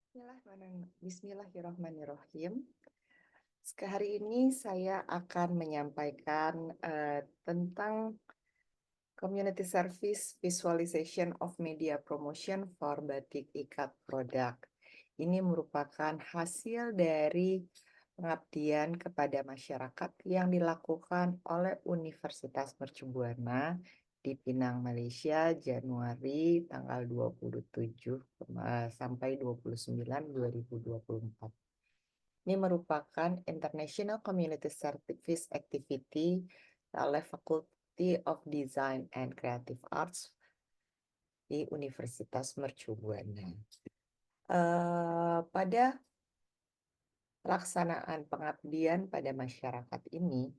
Bismillahirrahmanirrahim. Hari ini saya akan menyampaikan tentang Community Service Visualization of Media Promotion for Batik Ikat Product. Ini merupakan hasil dari pengabdian kepada masyarakat yang dilakukan oleh Universitas Mercu Buana di Pinang, Malaysia, Januari tanggal 27 sampai 29 2024. Ini merupakan International Community Service Activity oleh Faculty of Design and Creative Arts di Universitas Mercu Buana. Pada pelaksanaan pengabdian pada masyarakat ini,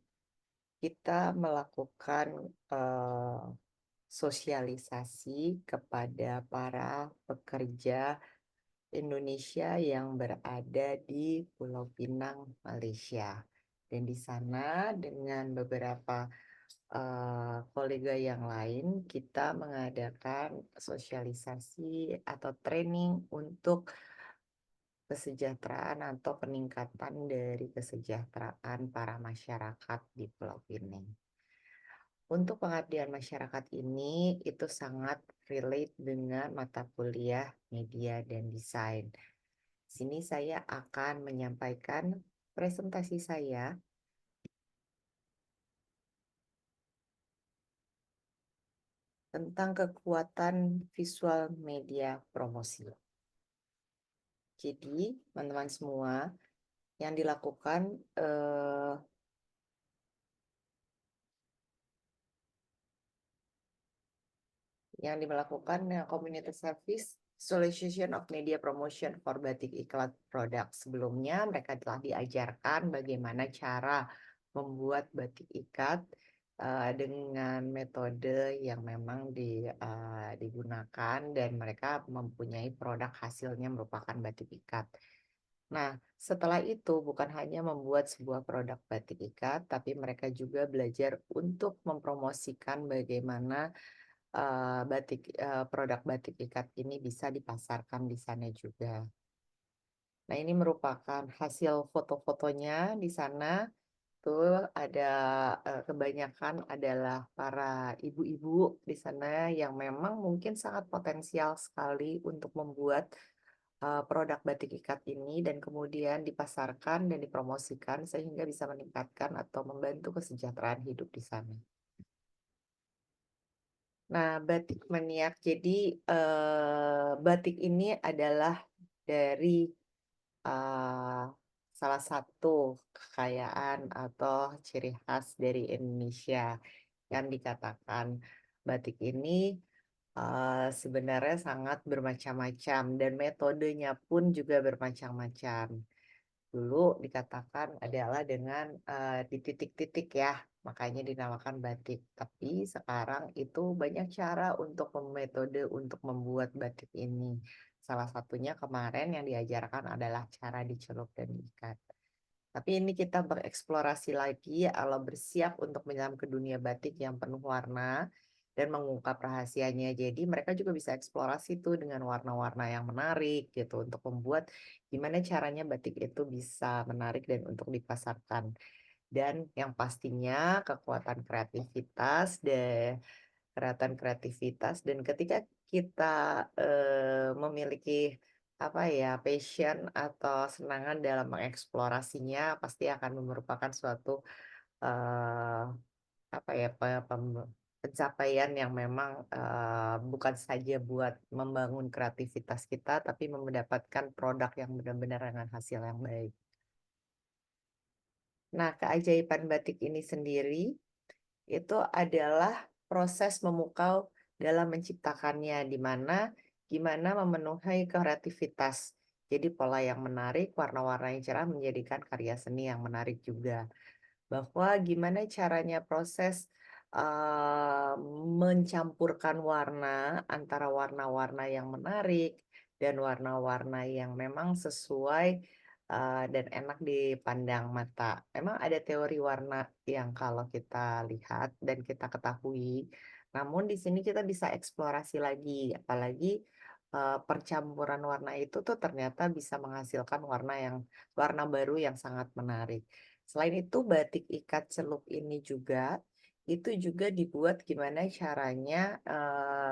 kita melakukan sosialisasi kepada para pekerja Indonesia yang berada di Pulau Pinang, Malaysia. Dan di sana dengan beberapa kolega yang lain, kita mengadakan sosialisasi atau training untuk kesejahteraan atau peningkatan dari kesejahteraan para masyarakat di Pulau Pinang. Untuk pengabdian masyarakat ini itu sangat relate dengan mata kuliah media dan desain. Sini saya akan menyampaikan presentasi saya tentang kekuatan visual media promosi. Jadi, teman-teman semua, yang dilakukan community service solution of media promotion for batik iklan product. Sebelumnya mereka telah diajarkan bagaimana cara membuat batik ikat dengan metode yang memang digunakan dan mereka mempunyai produk hasilnya merupakan batik ikat. Nah, setelah itu bukan hanya membuat sebuah produk batik ikat, tapi mereka juga belajar untuk mempromosikan bagaimana produk batik ikat ini bisa dipasarkan di sana juga. Nah, ini merupakan hasil foto-fotonya di sana. Tuh ada kebanyakan adalah para ibu-ibu di sana yang memang mungkin sangat potensial sekali untuk membuat produk batik ikat ini dan kemudian dipasarkan dan dipromosikan sehingga bisa meningkatkan atau membantu kesejahteraan hidup di sana. Nah, batik maniak. Jadi batik ini adalah dari salah satu kekayaan atau ciri khas dari Indonesia yang dikatakan batik ini sebenarnya sangat bermacam-macam dan metodenya pun juga bermacam-macam. Dulu dikatakan adalah dengan di titik-titik ya, makanya dinamakan batik. Tapi sekarang itu banyak cara untuk metode untuk membuat batik ini. Salah satunya kemarin yang diajarkan adalah cara dicelup dan diikat. Tapi ini kita bereksplorasi lagi, kalau bersiap untuk menyelam ke dunia batik yang penuh warna dan mengungkap rahasianya. Jadi mereka juga bisa eksplorasi tuh dengan warna-warna yang menarik gitu untuk membuat gimana caranya batik itu bisa menarik dan untuk dipasarkan. Dan yang pastinya kekuatan kreativitas dan ketika kita memiliki apa ya passion atau senangan dalam mengeksplorasinya pasti akan merupakan suatu eh, apa ya pencapaian yang memang bukan saja buat membangun kreativitas kita tapi mendapatkan produk yang benar-benar dengan hasil yang baik. Nah, keajaiban batik ini sendiri itu adalah proses memukau dalam menciptakannya, di mana gimana memenuhi kreativitas. Jadi pola yang menarik, warna-warna yang cerah menjadikan karya seni yang menarik juga. Bahwa gimana caranya proses uh, mencampurkan warna antara warna-warna yang menarik dan warna-warna yang memang sesuai dan enak dipandang mata. Memang ada teori warna yang kalau kita lihat dan kita ketahui, namun di sini kita bisa eksplorasi lagi, apalagi percampuran warna itu tuh ternyata bisa menghasilkan warna baru yang sangat menarik. Selain itu batik ikat celup ini juga, itu juga dibuat gimana caranya,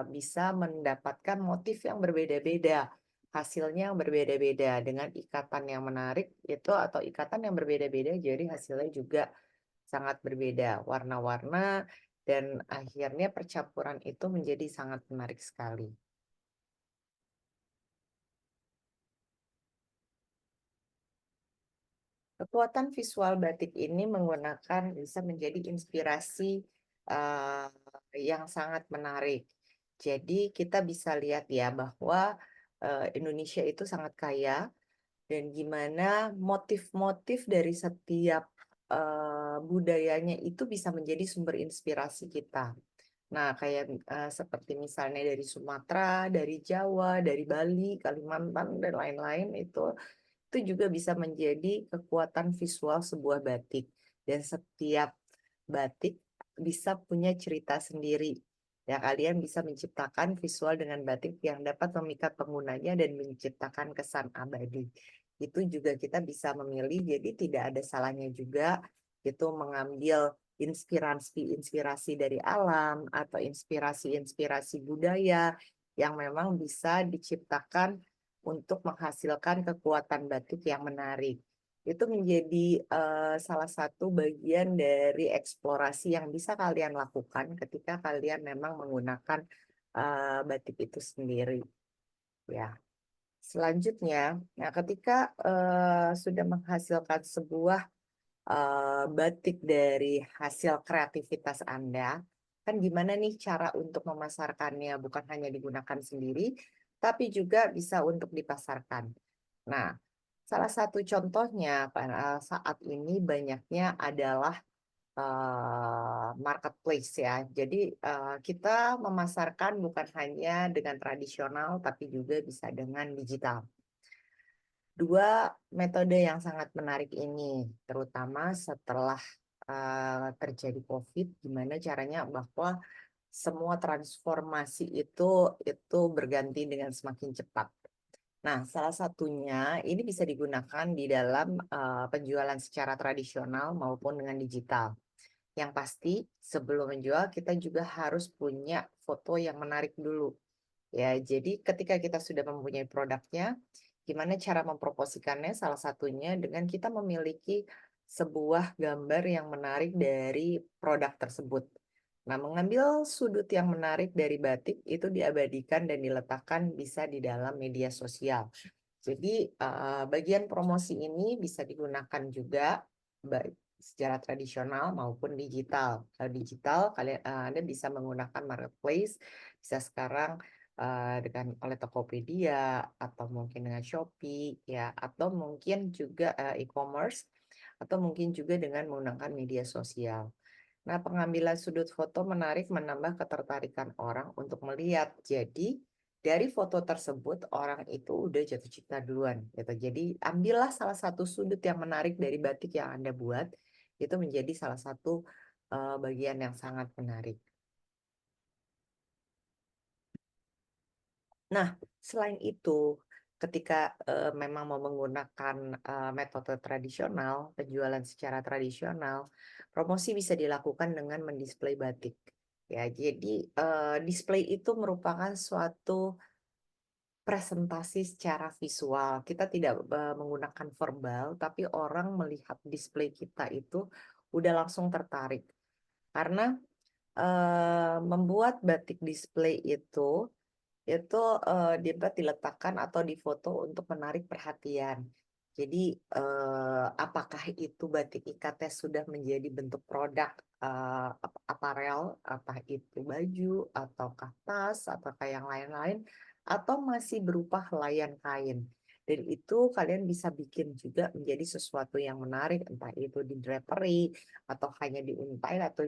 bisa mendapatkan motif yang berbeda-beda, hasilnya yang berbeda-beda dengan ikatan yang menarik itu atau ikatan yang berbeda-beda jadi hasilnya juga sangat berbeda, warna-warna dan akhirnya percampuran itu menjadi sangat menarik sekali. Kekuatan visual batik ini menggunakan bisa menjadi inspirasi, eee, yang sangat menarik. Jadi kita bisa lihat ya bahwa, Indonesia itu sangat kaya dan gimana motif-motif dari setiap, budayanya itu bisa menjadi sumber inspirasi kita. Nah kayak, seperti misalnya dari Sumatera, dari Jawa, dari Bali, Kalimantan, dan lain-lain itu juga bisa menjadi kekuatan visual sebuah batik. Dan setiap batik bisa punya cerita sendiri. Ya, kalian bisa menciptakan visual dengan batik yang dapat memikat penggunanya dan menciptakan kesan abadi. Itu juga kita bisa memilih, jadi tidak ada salahnya juga itu mengambil inspirasi-inspirasi dari alam atau inspirasi-inspirasi budaya yang memang bisa diciptakan untuk menghasilkan kekuatan batik yang menarik. Itu menjadi, salah satu bagian dari eksplorasi yang bisa kalian lakukan ketika kalian memang menggunakan, batik itu sendiri, ya. Selanjutnya, nah ketika, sudah menghasilkan sebuah, batik dari hasil kreativitas Anda, kan gimana nih cara untuk memasarkannya? Bukan hanya digunakan sendiri, tapi juga bisa untuk dipasarkan. Nah, salah satu contohnya saat ini banyaknya adalah, marketplace ya. Jadi, kita memasarkan bukan hanya dengan tradisional, tapi juga bisa dengan digital. Dua metode yang sangat menarik ini, terutama setelah, terjadi Covid, gimana caranya bahwa semua transformasi itu berganti dengan semakin cepat. Nah, salah satunya ini bisa digunakan di dalam, penjualan secara tradisional maupun dengan digital. Yang pasti sebelum menjual kita juga harus punya foto yang menarik dulu. Ya, jadi ketika kita sudah mempunyai produknya, gimana cara mempromosikannya? Salah satunya dengan kita memiliki sebuah gambar yang menarik dari produk tersebut. Nah, mengambil sudut yang menarik dari batik itu diabadikan dan diletakkan bisa di dalam media sosial. Jadi, bagian promosi ini bisa digunakan juga baik secara tradisional maupun digital. Kalau digital kalian Anda bisa menggunakan marketplace, bisa sekarang, dengan oleh Tokopedia atau mungkin dengan Shopee ya, atau mungkin juga, e-commerce, atau mungkin juga dengan menggunakan media sosial. Nah, pengambilan sudut foto menarik menambah ketertarikan orang untuk melihat. Jadi, dari foto tersebut orang itu udah jatuh cinta duluan gitu. Jadi, ambillah salah satu sudut yang menarik dari batik yang Anda buat, itu menjadi salah satu, bagian yang sangat menarik. Nah, selain itu, ketika, memang mau menggunakan, metode tradisional, penjualan secara tradisional, promosi bisa dilakukan dengan mendisplay batik. Ya, jadi, display itu merupakan suatu presentasi secara visual. Kita tidak, menggunakan verbal, tapi orang melihat display kita itu udah langsung tertarik. Karena, membuat batik display itu, dapat diletakkan atau difoto untuk menarik perhatian. Jadi, apakah itu batik ikatnya sudah menjadi bentuk produk, aparel, apakah itu baju, ataukah tas, ataukah yang lain-lain, atau masih berupa helaian kain. Dan itu kalian bisa bikin juga menjadi sesuatu yang menarik, entah itu di drapery, atau hanya diuntai, atau,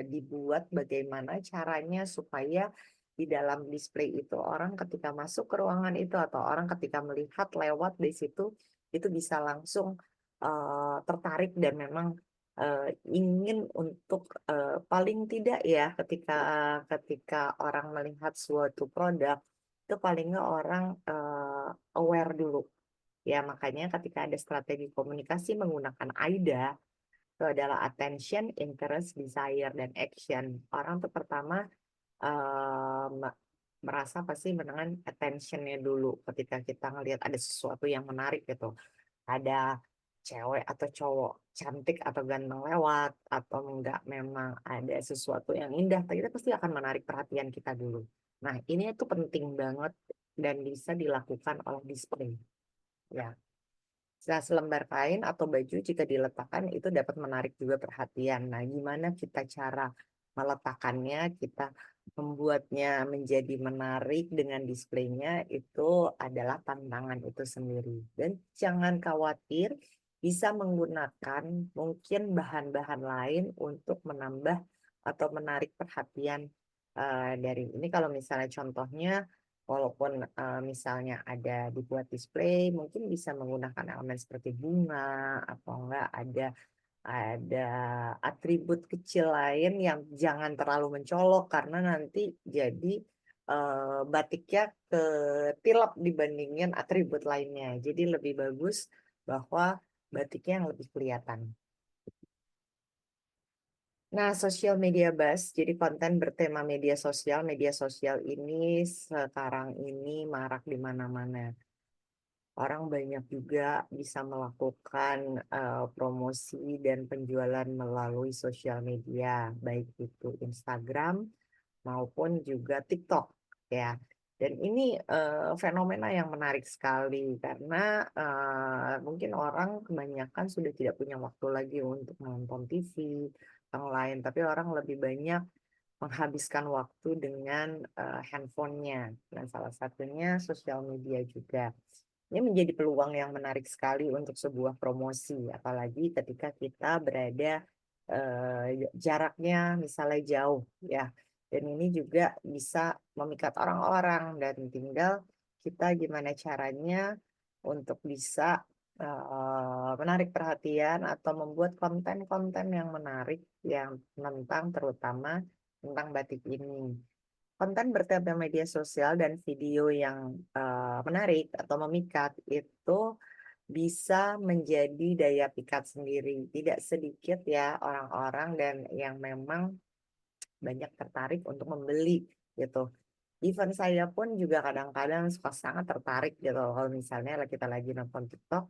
dibuat bagaimana caranya supaya di dalam display itu orang ketika masuk ke ruangan itu atau orang ketika melihat lewat di situ, itu bisa langsung, tertarik dan memang, ingin untuk, paling tidak ya ketika ketika orang melihat suatu produk, itu paling nggak orang, aware dulu. Ya makanya ketika ada strategi komunikasi menggunakan AIDA, itu adalah attention, interest, desire, dan action. Orang tuh pertama, me merasa pasti menengan attention-nya dulu ketika kita ngelihat ada sesuatu yang menarik gitu. Ada cewek atau cowok cantik atau ganteng lewat, atau enggak memang ada sesuatu yang indah, kita pasti akan menarik perhatian kita dulu. Nah, ini tuh penting banget dan bisa dilakukan oleh display, ya. Nah, selembar kain atau baju jika diletakkan itu dapat menarik juga perhatian. Nah, gimana kita cara meletakkannya, kita membuatnya menjadi menarik dengan displaynya itu adalah tantangan itu sendiri. Dan jangan khawatir bisa menggunakan mungkin bahan-bahan lain untuk menambah atau menarik perhatian dari ini kalau misalnya contohnya walaupun, misalnya ada dibuat display, mungkin bisa menggunakan elemen seperti bunga atau enggak ada atribut kecil lain yang jangan terlalu mencolok karena nanti jadi, batiknya ketilap dibandingin atribut lainnya. Jadi lebih bagus bahwa batiknya yang lebih kelihatan. Nah, social media buzz, jadi konten bertema media sosial ini sekarang ini marak di mana-mana. Orang banyak juga bisa melakukan promosi dan penjualan melalui sosial media, baik itu Instagram maupun juga TikTok, ya. Dan ini fenomena yang menarik sekali karena mungkin orang kebanyakan sudah tidak punya waktu lagi untuk menonton TV yang lain, tapi orang lebih banyak menghabiskan waktu dengan handphonenya dan salah satunya sosial media juga. Ini menjadi peluang yang menarik sekali untuk sebuah promosi, apalagi ketika kita berada jaraknya misalnya jauh ya. Dan ini juga bisa memikat orang-orang dan tinggal kita gimana caranya untuk bisa menarik perhatian atau membuat konten-konten yang menarik yang tentang terutama tentang batik ini. Konten bertema media sosial dan video yang, menarik atau memikat itu bisa menjadi daya pikat sendiri. Tidak sedikit ya orang-orang dan yang memang banyak tertarik untuk membeli gitu. Even saya pun juga kadang-kadang suka sangat tertarik gitu kalau misalnya kita lagi nonton TikTok,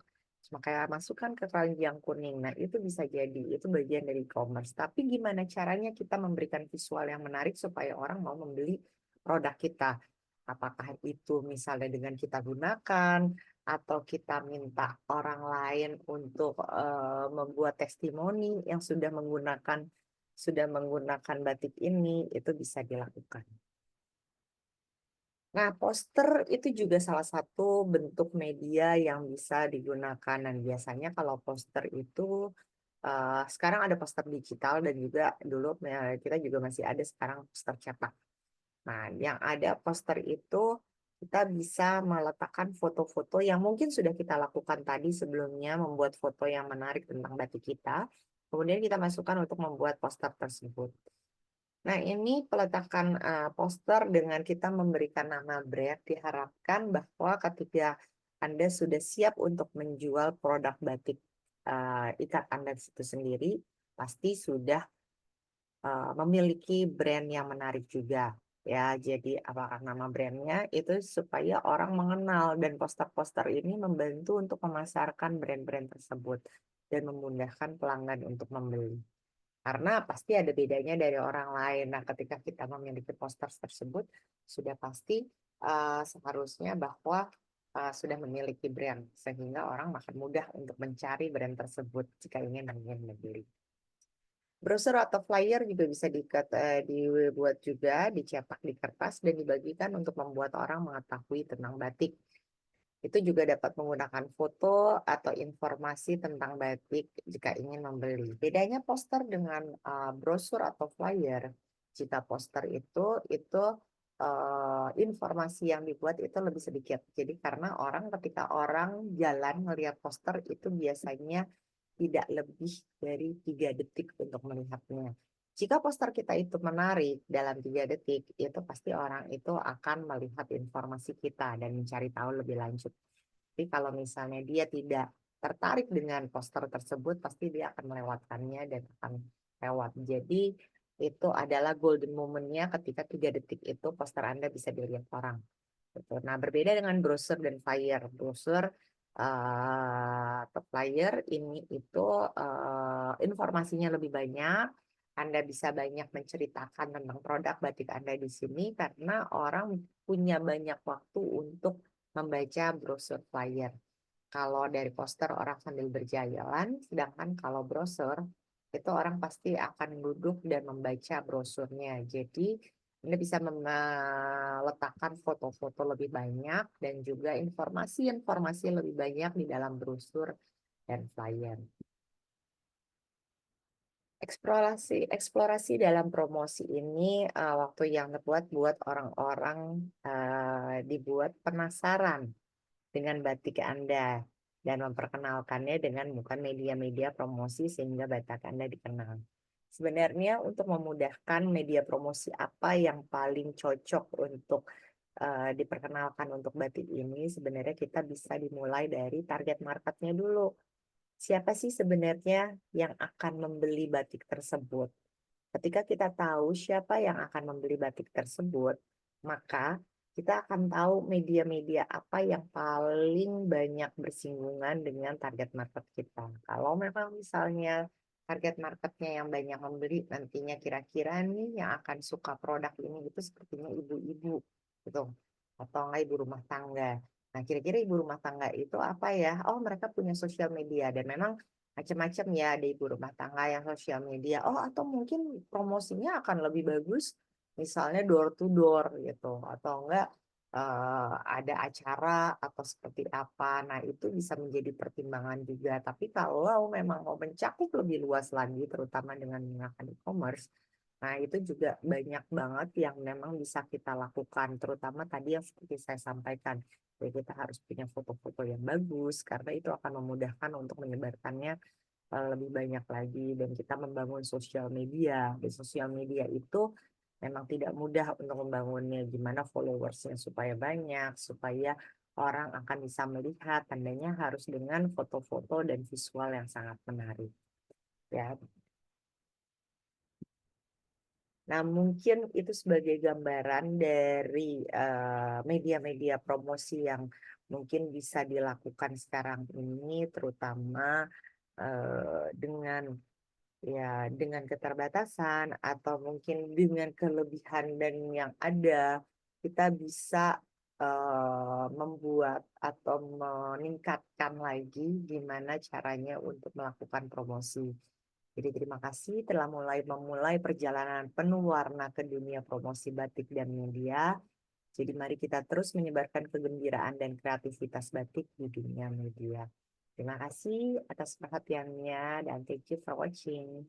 cuma kayak masukkan ke keranjang kuning. Nah, itu bisa jadi, itu bagian dari e-commerce. Tapi gimana caranya kita memberikan visual yang menarik supaya orang mau membeli produk kita? Apakah itu misalnya dengan kita gunakan atau kita minta orang lain untuk membuat testimoni yang sudah menggunakan batik ini, itu bisa dilakukan. Nah, poster itu juga salah satu bentuk media yang bisa digunakan dan biasanya kalau poster itu sekarang ada poster digital dan juga dulu kita juga masih ada sekarang poster cetak. Nah, yang ada poster itu kita bisa meletakkan foto-foto yang mungkin sudah kita lakukan tadi sebelumnya, membuat foto yang menarik tentang batik kita, kemudian kita masukkan untuk membuat poster tersebut. Nah, ini peletakan, poster dengan kita memberikan nama brand, diharapkan bahwa ketika Anda sudah siap untuk menjual produk batik, ikat Anda itu sendiri, pasti sudah, memiliki brand yang menarik juga, ya. Jadi apakah nama brandnya itu supaya orang mengenal dan poster-poster ini membantu untuk memasarkan brand-brand tersebut dan memudahkan pelanggan untuk membeli. Karena pasti ada bedanya dari orang lain. Nah, ketika kita memiliki poster tersebut, sudah pasti seharusnya bahwa sudah memiliki brand, sehingga orang makin mudah untuk mencari brand tersebut jika ingin membeli. Brosur atau flyer juga bisa dibuat juga, dicetak di kertas dan dibagikan untuk membuat orang mengetahui tentang batik. Itu juga dapat menggunakan foto atau informasi tentang batik jika ingin membeli. Bedanya poster dengan brosur atau flyer. Jika poster itu informasi yang dibuat itu lebih sedikit. Jadi karena ketika orang jalan melihat poster itu biasanya tidak lebih dari 3 detik untuk melihatnya. Jika poster kita itu menarik dalam 3 detik, itu pasti orang itu akan melihat informasi kita dan mencari tahu lebih lanjut. Tapi kalau misalnya dia tidak tertarik dengan poster tersebut, pasti dia akan melewatkannya dan akan lewat. Jadi itu adalah golden moment-nya ketika 3 detik itu poster Anda bisa dilihat orang. Gitu. Nah, berbeda dengan brosur dan flyer. Brosur atau flyer ini itu informasinya lebih banyak. Anda bisa banyak menceritakan tentang produk batik Anda di sini karena orang punya banyak waktu untuk membaca brosur flyer. Kalau dari poster orang sambil berjalan, sedangkan kalau brosur itu orang pasti akan duduk dan membaca brosurnya. Jadi Anda bisa meletakkan foto-foto lebih banyak dan juga informasi-informasi lebih banyak di dalam brosur dan flyer. Eksplorasi eksplorasi dalam promosi ini waktu yang terbuat buat orang-orang dibuat penasaran dengan batik Anda dan memperkenalkannya dengan bukan media-media promosi sehingga batik Anda dikenal. Sebenarnya untuk memudahkan media promosi apa yang paling cocok untuk diperkenalkan untuk batik ini, sebenarnya kita bisa dimulai dari target marketnya dulu. Siapa sih sebenarnya yang akan membeli batik tersebut? Ketika kita tahu siapa yang akan membeli batik tersebut, maka kita akan tahu media-media apa yang paling banyak bersinggungan dengan target market kita. Kalau memang misalnya target marketnya yang banyak membeli, nantinya kira-kira nih yang akan suka produk ini itu sepertinya ibu-ibu, gitu, atau enggak ibu rumah tangga. Nah, kira-kira ibu rumah tangga itu apa ya? Oh, mereka punya sosial media dan memang macam-macam ya, ada ibu rumah tangga yang sosial media. Oh, atau mungkin promosinya akan lebih bagus, misalnya door to door gitu, atau enggak ada acara atau seperti apa. Nah, itu bisa menjadi pertimbangan juga. Tapi kalau memang mau mencakup lebih luas lagi, terutama dengan menggunakan e-commerce, nah itu juga banyak banget yang memang bisa kita lakukan, terutama tadi yang seperti saya sampaikan. Jadi kita harus punya foto-foto yang bagus, karena itu akan memudahkan untuk menyebarkannya lebih banyak lagi dan kita membangun sosial media. Di sosial media itu memang tidak mudah untuk membangunnya, gimana followersnya supaya banyak, supaya orang akan bisa melihat, tandanya harus dengan foto-foto dan visual yang sangat menarik. Ya, nah mungkin itu sebagai gambaran dari media-media promosi yang mungkin bisa dilakukan sekarang ini, terutama dengan ya, dengan keterbatasan atau mungkin dengan kelebihan dan yang ada, kita bisa membuat atau meningkatkan lagi gimana caranya untuk melakukan promosi. Jadi terima kasih telah memulai perjalanan penuh warna ke dunia promosi batik dan media. Jadi mari kita terus menyebarkan kegembiraan dan kreativitas batik di dunia media. Terima kasih atas perhatiannya dan thank you for watching.